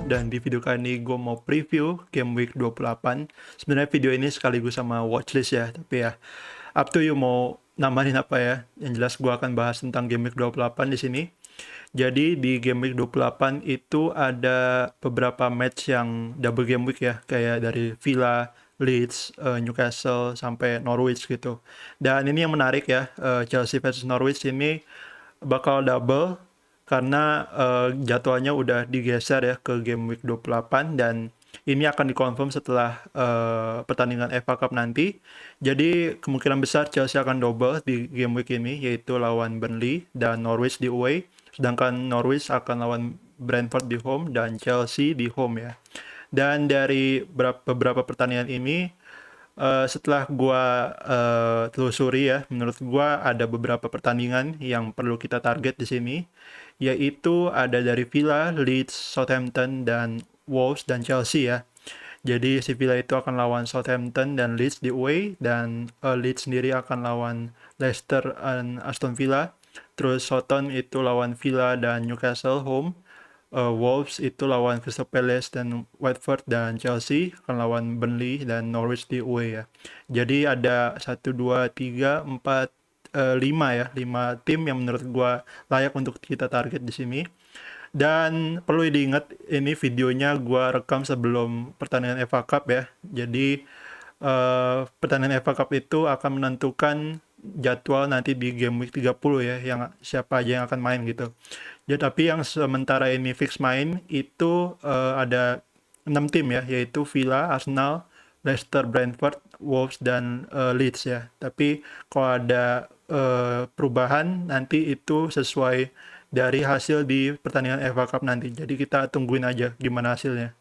Timo, dan di video kali ini gue mau preview Game Week 28. Sebenarnya video ini sekaligus sama watchlist ya, tapi ya up to you mau namarin apa ya. Yang jelas gue akan bahas tentang Game Week 28 di sini. Jadi di Game Week 28 itu ada beberapa match yang double Game Week ya, kayak dari Villa, Leeds, Newcastle, sampai Norwich gitu. Dan ini yang menarik ya, Chelsea versus Norwich ini bakal double karena jadwalnya udah digeser ya ke Game Week 28 dan ini akan dikonfirm setelah pertandingan FA Cup nanti. Jadi kemungkinan besar Chelsea akan double di Game Week ini, yaitu lawan Burnley dan Norwich di away. Sedangkan Norwich akan lawan Brentford di home dan Chelsea di home ya. Dan dari beberapa pertandingan ini, setelah gua telusuri ya, menurut gua ada beberapa pertandingan yang perlu kita target di sini, yaitu ada dari Villa, Leeds, Southampton, dan Wolves dan Chelsea ya. Jadi si Villa itu akan lawan Southampton dan Leeds di away, dan Leeds sendiri akan lawan Leicester dan Aston Villa. Terus Southampton itu lawan Villa dan Newcastle home. Wolves itu lawan Crystal Palace dan Watford, dan Chelsea akan lawan Burnley dan Norwich di away ya. Jadi ada 1, 2, 3, 4, 5 ya, 5 tim yang menurut gua layak untuk kita target di sini. Dan perlu diingat ini videonya gua rekam sebelum pertandingan FA Cup ya. Jadi pertandingan FA Cup itu akan menentukan jadwal nanti di game week 30 ya, yang siapa aja yang akan main gitu. Ya, tapi yang sementara ini fix main itu ada 6 tim ya, yaitu Villa, Arsenal, Leicester, Brentford, Wolves, dan Leeds ya. Tapi kalau ada perubahan nanti itu sesuai dari hasil di pertandingan FA Cup nanti. Jadi kita tungguin aja gimana hasilnya.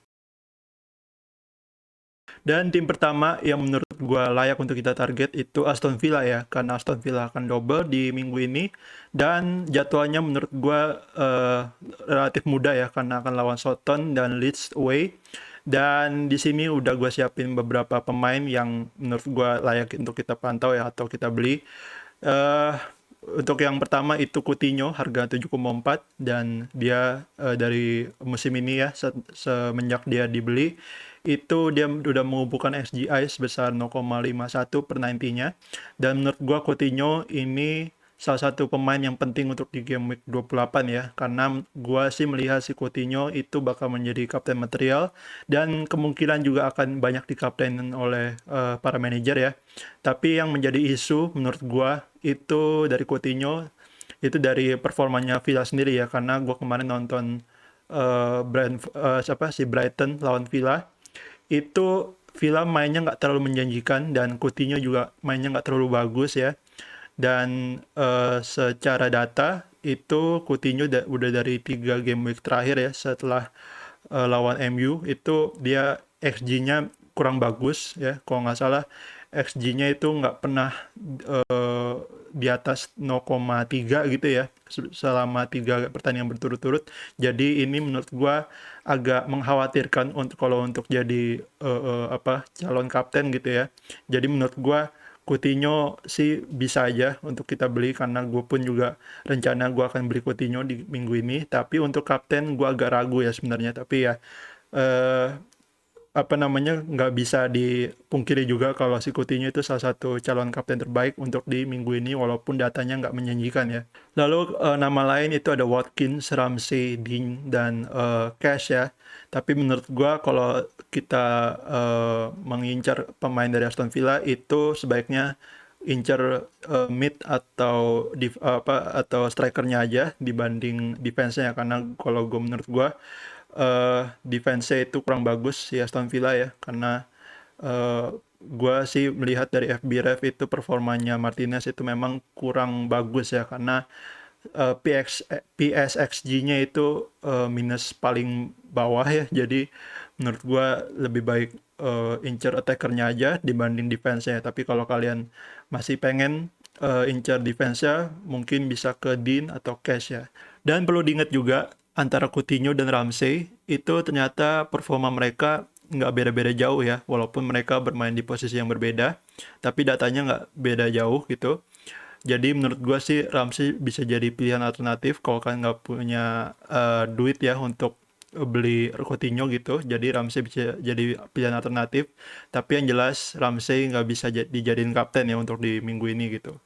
Dan tim pertama yang menurut gue layak untuk kita target itu Aston Villa ya, karena Aston Villa akan double di minggu ini dan jadwalnya menurut gue relatif mudah ya, karena akan lawan Southampton dan Leeds away. Dan di sini udah gue siapin beberapa pemain yang menurut gue layak untuk kita pantau ya, atau kita beli. Eh, untuk yang pertama itu Coutinho, harga 7,4, dan dia dari musim ini ya, semenjak dia dibeli itu dia udah mengumpulkan XGI sebesar 0,51 per 90-nya. Dan menurut gua Coutinho ini salah satu pemain yang penting untuk di game week 28 ya, karena gua sih melihat si Coutinho itu bakal menjadi kapten material dan kemungkinan juga akan banyak dikaptenin oleh para manajer ya. Tapi yang menjadi isu menurut gua itu dari Coutinho itu dari performanya Villa sendiri ya, karena gua kemarin nonton si Brighton lawan Villa, itu Villa mainnya nggak terlalu menjanjikan dan Coutinho juga mainnya nggak terlalu bagus ya. Dan secara data itu Coutinho udah dari 3 game week terakhir ya, setelah lawan MU itu dia XG-nya kurang bagus ya. Kalau nggak salah XG-nya itu nggak pernah di atas 0,3 gitu ya selama 3 pertandingan berturut-turut. Jadi ini menurut gua agak mengkhawatirkan kalau untuk jadi calon kapten gitu ya. Jadi menurut gua Coutinho sih bisa aja untuk kita beli, karena gue pun juga rencana gue akan beli Coutinho di minggu ini. Tapi untuk kapten gue agak ragu ya sebenarnya. Tapi ya eh, nggak bisa dipungkiri juga kalau si Coutinho itu salah satu calon kapten terbaik untuk di minggu ini, walaupun datanya nggak menjanjikan ya. Lalu nama lain itu ada Watkins, Ramsey, Dean, dan Cash ya. Tapi menurut gua kalau kita mengincar pemain dari Aston Villa itu sebaiknya incer mid atau strikernya aja dibanding defense-nya, karena kalau gue menurut gue defense-nya itu kurang bagus si Aston Villa ya, karena gue sih melihat dari FBref itu performanya Martinez itu memang kurang bagus ya, karena PSXG-nya itu minus paling bawah ya. Jadi menurut gue lebih baik incer attackernya aja dibanding defense-nya. Tapi kalau kalian masih pengen incer defense-nya, mungkin bisa ke Dean atau Cash ya. Dan perlu diingat juga antara Coutinho dan Ramsey itu ternyata performa mereka nggak beda-beda jauh ya, walaupun mereka bermain di posisi yang berbeda, tapi datanya nggak beda jauh gitu. Jadi menurut gue sih Ramsey bisa jadi pilihan alternatif kalau kalian nggak punya duit ya untuk beli Coutinho gitu, jadi Ramsey bisa jadi pilihan alternatif. Tapi yang jelas Ramsey nggak bisa dijadiin kapten ya untuk di minggu ini gitu.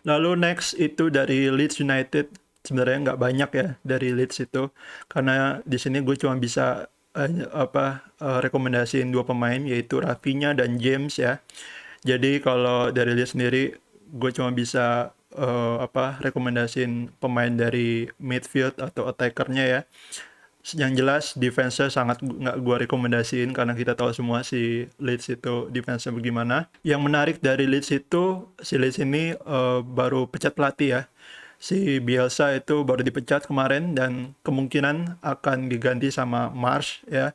Lalu next itu dari Leeds United, sebenarnya nggak banyak ya dari Leeds itu, karena di sini gue cuma bisa rekomendasiin dua pemain yaitu Rafinha dan James ya. Jadi kalau dari Leeds sendiri gue cuma bisa rekomendasiin pemain dari midfield atau attackernya ya. Yang jelas defense-nya sangat nggak gue rekomendasiin karena kita tahu semua si Leeds itu defense-nya bagaimana. Yang menarik dari Leeds itu, si Leeds ini baru pecat pelatih ya. Si Bielsa itu baru dipecat kemarin dan kemungkinan akan diganti sama Marsch ya,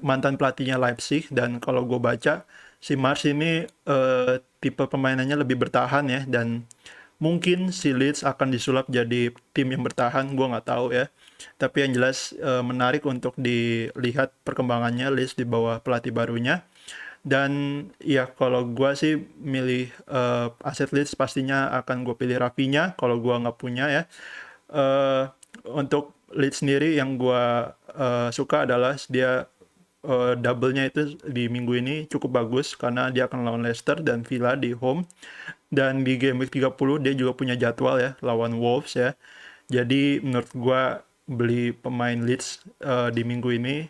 mantan pelatihnya Leipzig. Dan kalau gue baca, si Marsch ini tipe permainannya lebih bertahan ya, dan mungkin si Leeds akan disulap jadi tim yang bertahan, gue nggak tahu ya. Tapi yang jelas menarik untuk dilihat perkembangannya Leeds di bawah pelatih barunya. Dan ya kalau gue sih milih aset Leeds pastinya akan gue pilih Rafinha kalau gue nggak punya ya. Untuk Leeds sendiri yang gue suka adalah dia double-nya itu di minggu ini cukup bagus karena dia akan lawan Leicester dan Villa di home. Dan di game week 30 dia juga punya jadwal ya lawan Wolves ya. Jadi menurut gua beli pemain Leeds di minggu ini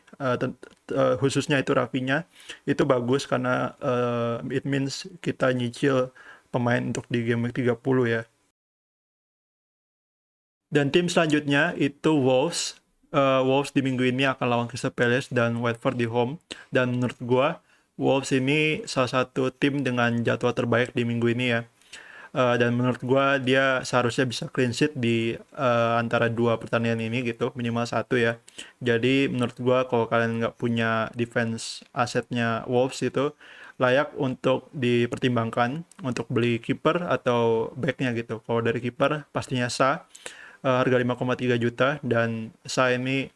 khususnya itu Rafinha itu bagus karena it means kita nyicil pemain untuk di game week 30 ya. Dan tim selanjutnya itu Wolves. Wolves di minggu ini akan lawan Crystal Palace dan Watford di home. Dan menurut gua Wolves ini salah satu tim dengan jadwal terbaik di minggu ini ya. Dan menurut gua dia seharusnya bisa clean sheet di antara dua pertandingan ini gitu, minimal satu ya. Jadi menurut gua kalau kalian nggak punya defense asetnya Wolves itu layak untuk dipertimbangkan untuk beli kiper atau backnya gitu. Kalau dari kiper pastinya Sa, harga 5,3 juta, dan Sa ini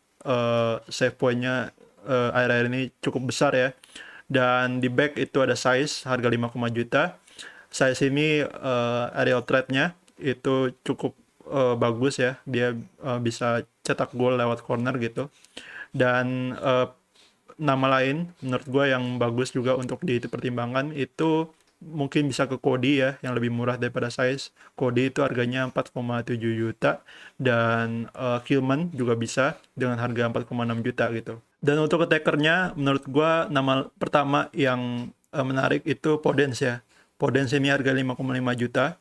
save point-nya akhir-akhir ini cukup besar ya. Dan di back itu ada Saiz harga 5, juta. Saiz ini aerial threat-nya itu cukup bagus ya. Dia bisa cetak gol lewat corner gitu. Dan nama lain menurut gue yang bagus juga untuk dipertimbangkan itu mungkin bisa ke Cody ya, yang lebih murah daripada Saiz. Cody itu harganya 4,7 juta, dan Kilman juga bisa dengan harga 4,6 juta gitu. Dan untuk attackernya menurut gua nama pertama yang menarik itu Podence ya. Podence ini harga 5,5 juta.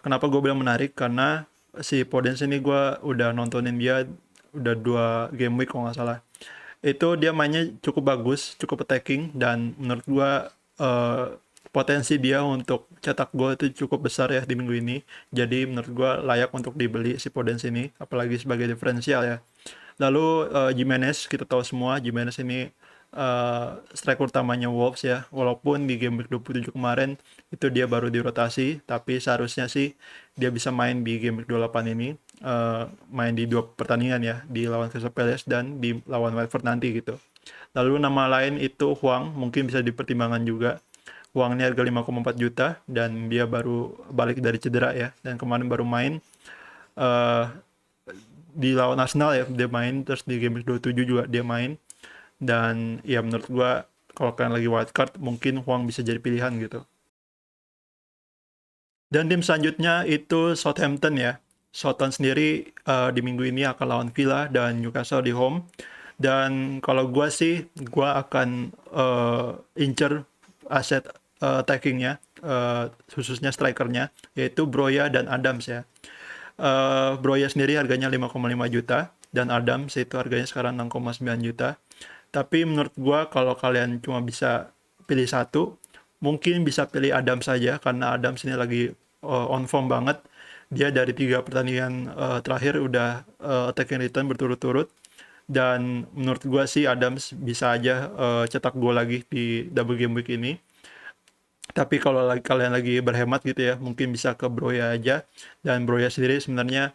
Kenapa gue bilang menarik? Karena si Podence ini gue udah nontonin dia udah 2 game week kalau nggak salah. Itu dia mainnya cukup bagus, cukup attacking, dan menurut gue potensi dia untuk cetak gol itu cukup besar ya di minggu ini. Jadi menurut gue layak untuk dibeli si Podence ini, apalagi sebagai diferensial ya. Lalu Jimenez, kita tahu semua Jimenez ini striker utamanya Wolves ya. Walaupun di game week 27 kemarin itu dia baru dirotasi, tapi seharusnya sih dia bisa main di game week 28 ini, main di 2 pertandingan ya, di lawan Crystal Palace dan di lawan Watford nanti gitu. Lalu nama lain itu Huang, mungkin bisa dipertimbangkan juga. Huang ini harga 5,4 juta dan dia baru balik dari cedera ya, dan kemarin baru main uh, di lawan Arsenal ya, dia main. Terus di game 27 juga dia main. Dan ya menurut gua kalau kalian lagi wildcard mungkin Huang bisa jadi pilihan gitu. Dan tim selanjutnya itu Southampton ya. Southampton sendiri di minggu ini akan lawan Villa dan Newcastle di home. Dan kalau gua sih, gua akan incer aset attackingnya, khususnya strikernya, yaitu Broja dan Adams ya. Broja sendiri harganya 5,5 juta dan Adams itu harganya sekarang 6,9 juta. Tapi menurut gua kalau kalian cuma bisa pilih satu, mungkin bisa pilih Adams saja karena Adams ini lagi on form banget. Dia dari 3 pertandingan terakhir udah attacking return berturut-turut, dan menurut gua sih Adams bisa aja cetak gol lagi di double game week ini. Tapi kalau kalian lagi berhemat gitu ya, mungkin bisa ke Broja aja. Dan Broja sendiri sebenarnya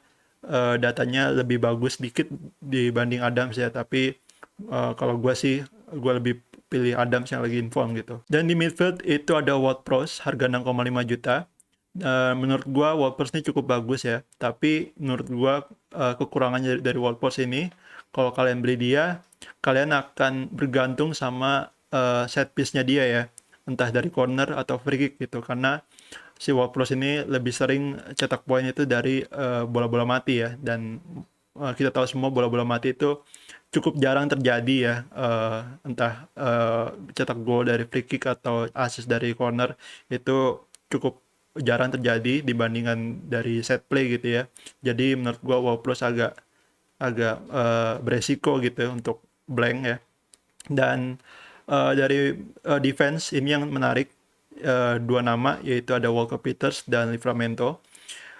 datanya lebih bagus dikit dibanding Adams ya. Tapi kalau gue sih, gue lebih pilih Adams yang lagi inform gitu. Dan di midfield itu ada Ward-Prowse harga 6,5 juta. Menurut gua Wolves ini cukup bagus ya, tapi menurut gua kekurangannya dari Wolves ini, kalau kalian beli dia, kalian akan bergantung sama set piece-nya dia ya, entah dari corner atau free kick gitu, karena si Wolves ini lebih sering cetak poin itu dari bola-bola mati ya, dan kita tahu semua bola-bola mati itu cukup jarang terjadi ya, entah cetak gol dari free kick atau assist dari corner itu cukup jarang terjadi dibandingkan dari set play gitu ya. Jadi menurut gua WoW Plus agak agak beresiko gitu ya untuk blank ya. Dan dari defense ini yang menarik, dua nama yaitu ada Walker Peters dan Livramento.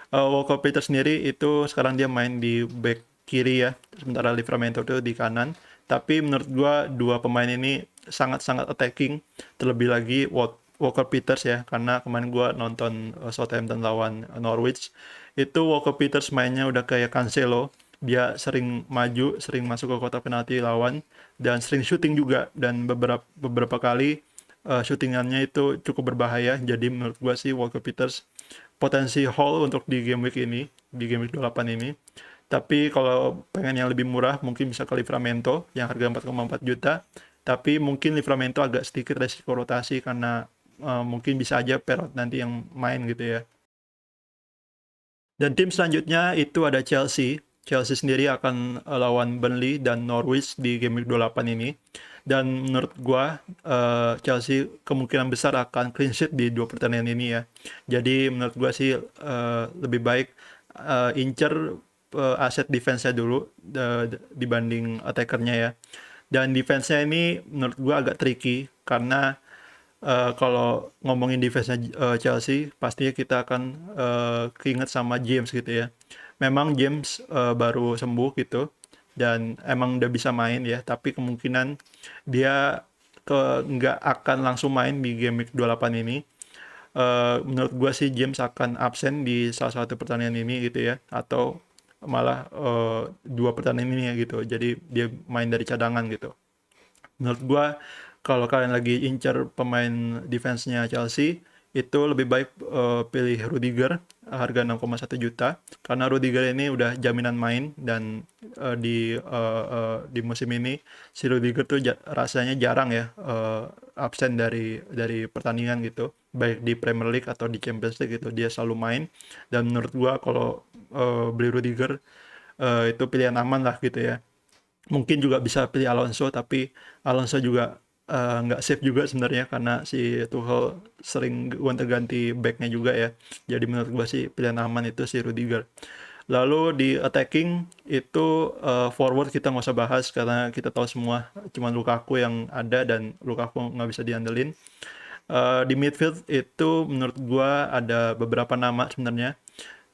Walker Peters sendiri itu sekarang dia main di back kiri ya, sementara Livramento itu di kanan. Tapi menurut gua dua pemain ini sangat-sangat attacking, terlebih lagi Walker Peters ya, karena kemarin gua nonton Southampton lawan Norwich, itu Walker Peters mainnya udah kayak Cancelo, dia sering maju, sering masuk ke kotak penalti lawan, dan sering shooting juga, dan beberapa beberapa kali shootingannya itu cukup berbahaya. Jadi menurut gua sih Walker Peters potensi haul untuk di game week ini, di game week 28 ini. Tapi kalau pengen yang lebih murah, mungkin bisa ke Livramento yang harga 4,4 juta. Tapi mungkin Livramento agak sedikit resiko rotasi karena mungkin bisa aja Perot nanti yang main gitu ya. Dan tim selanjutnya itu ada Chelsea. Chelsea sendiri akan lawan Burnley dan Norwich di game week 28 ini. Dan menurut gua Chelsea kemungkinan besar akan clean sheet di dua pertandingan ini ya. Jadi menurut gua sih lebih baik incer aset defense-nya dulu dibanding attackernya ya. Dan defense-nya ini menurut gua agak tricky karena kalau ngomongin defense-nya Chelsea, pastinya kita akan keinget sama James gitu ya. Memang James baru sembuh gitu, dan emang udah bisa main ya, tapi kemungkinan dia nggak akan langsung main di game week 28 ini. Menurut gue sih James akan absen di salah satu pertandingan ini gitu ya, atau malah dua pertandingan ini ya gitu. Jadi dia main dari cadangan gitu. Menurut gua kalau kalian lagi incer pemain defense-nya Chelsea, itu lebih baik pilih Rudiger harga 6,1 juta karena Rudiger ini udah jaminan main, dan di musim ini si Rudiger tuh rasanya jarang ya absen dari pertandingan gitu, baik di Premier League atau di Champions League gitu dia selalu main. Dan menurut gua kalau beli Rudiger itu pilihan aman lah gitu ya. Mungkin juga bisa pilih Alonso, tapi Alonso juga nggak safe juga sebenarnya karena si Tuchel sering gonta-ganti backnya juga ya. Jadi menurut gua sih pilihan aman itu si Rudiger. Lalu di attacking itu forward kita nggak usah bahas karena kita tahu semua cuma Lukaku yang ada dan Lukaku nggak bisa diandelin. Di midfield itu menurut gua ada beberapa nama sebenarnya,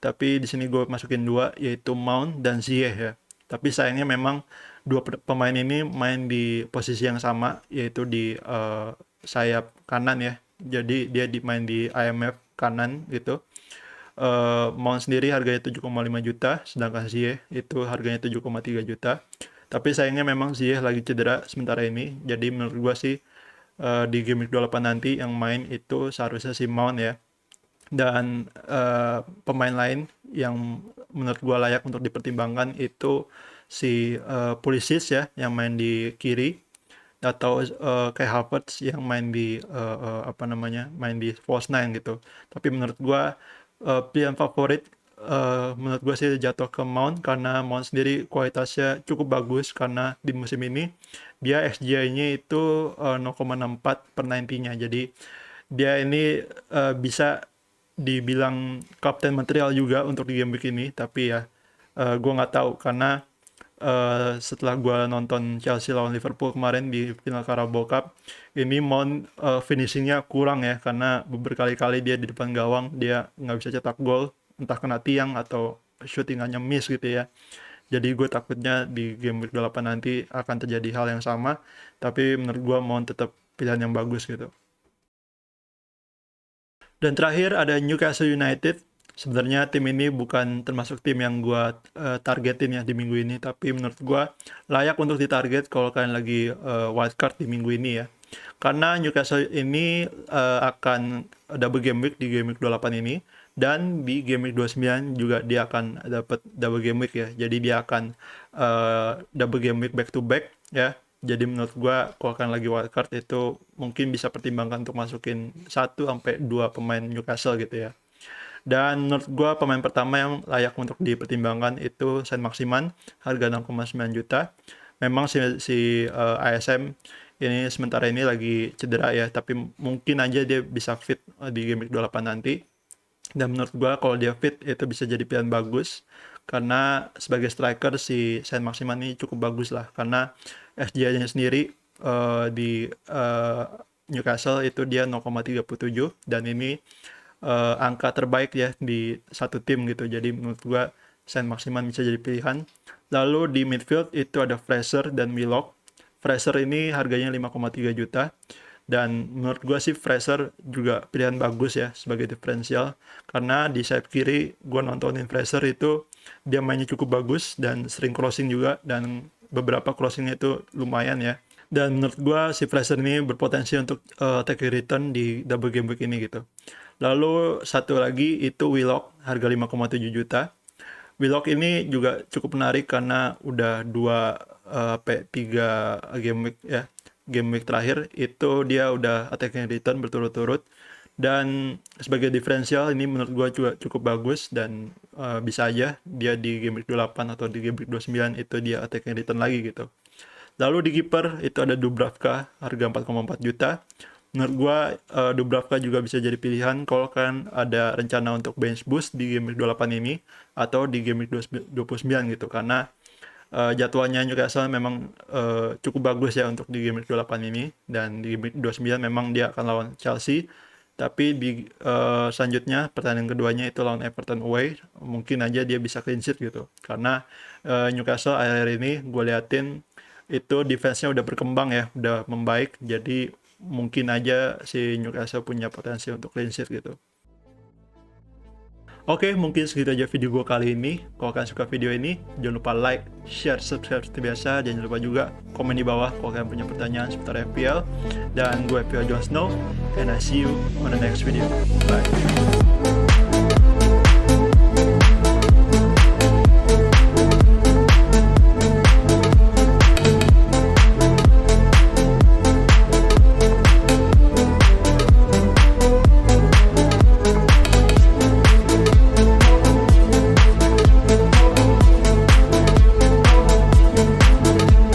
tapi di sini gue masukin dua yaitu Mount dan Ziyech ya. Tapi sayangnya memang dua pemain ini main di posisi yang sama yaitu di sayap kanan ya. Jadi dia main di IMF kanan gitu. Mount sendiri harganya 7,5 juta, sedangkan Ziyech itu harganya 7,3 juta. Tapi sayangnya memang Ziyech lagi cedera sementara ini. Jadi menurut gua sih di game week 28 nanti yang main itu seharusnya si Mount ya. Dan pemain lain yang menurut gua layak untuk dipertimbangkan itu si Pulisic ya yang main di kiri, atau kayak Havertz yang main di apa namanya, main di false nine gitu. Tapi menurut gua pilihan favorit menurut gua sih jatuh ke Mount karena Mount sendiri kualitasnya cukup bagus karena di musim ini dia XGI-nya itu 0,64 per 90-nya. Jadi dia ini bisa dibilang kapten material juga untuk di game week ini, tapi ya gue nggak tahu karena setelah gue nonton Chelsea lawan Liverpool kemarin di final Carabao Cup, ini Mount finishingnya kurang ya karena berkali-kali dia di depan gawang dia nggak bisa cetak gol, entah kena tiang atau shootingannya miss gitu ya. Jadi gue takutnya di game week 8 nanti akan terjadi hal yang sama, tapi menurut gue Mount tetap pilihan yang bagus gitu. Dan terakhir ada Newcastle United. Sebenarnya tim ini bukan termasuk tim yang gue targetin ya di minggu ini, tapi menurut gue layak untuk ditarget kalau kalian lagi wildcard di minggu ini ya. Karena Newcastle ini akan double game week di game week 28 ini, Dan di game week 29 juga dia akan dapat double game week ya. Jadi dia akan double game week back to back ya. Jadi menurut gua kalau akan lagi wildcard itu mungkin bisa pertimbangkan untuk masukin 1-2 pemain Newcastle gitu ya. Dan menurut gua pemain pertama yang layak untuk dipertimbangkan itu Saint-Maximin, harga 6,9 juta. Memang si ASM ini sementara ini lagi cedera ya, tapi mungkin aja dia bisa fit di game week 28 nanti. Dan menurut gua kalau dia fit itu bisa jadi pilihan bagus karena sebagai striker si Saint-Maximin ini cukup bagus lah, karena XG-nya sendiri di Newcastle itu dia 0,37 dan ini angka terbaik ya di satu tim gitu. Jadi menurut gua Saint-Maximin bisa jadi pilihan. Lalu di midfield itu ada Fraser dan Willock. Fraser ini harganya 5,3 juta. Dan menurut gue sih Fraser juga pilihan bagus ya sebagai diferensial. Karena di sayap kiri gue nontonin Fraser itu dia mainnya cukup bagus dan sering crossing juga. Dan beberapa crossingnya itu lumayan ya. Dan menurut gue si Fraser ini berpotensi untuk take return di double game week ini gitu. Lalu satu lagi itu Willock, harga 5,7 juta. Willock ini juga cukup menarik karena udah 3 game week ya. Game week terakhir itu dia udah attacking return berturut-turut. Dan sebagai diferensial ini menurut gue juga cukup bagus dan bisa aja dia di game week 28 atau di game week 29 itu dia attacking return lagi gitu. Lalu di kiper itu ada Dubravka, harga 4,4 juta. Menurut gue Dubravka juga bisa jadi pilihan kalau kan ada rencana untuk bench boost di game week 28 ini atau di game week 29 gitu, karena jadwalnya Newcastle memang cukup bagus ya untuk di game week 28 ini, dan di game week 29 memang dia akan lawan Chelsea, tapi di selanjutnya pertandingan keduanya itu lawan Everton away, mungkin aja dia bisa clean sheet gitu, karena Newcastle akhir-akhir ini gue liatin itu defense-nya udah berkembang ya, udah membaik, jadi mungkin aja si Newcastle punya potensi untuk clean sheet gitu. Oke, mungkin segitu aja video gue kali ini. Kalau kalian suka video ini, jangan lupa like, share, subscribe seperti biasa. Dan jangan lupa juga komen di bawah kalau kalian punya pertanyaan seputar FPL. Dan gue FPL Jon Snow, and I see you on the next video. Bye.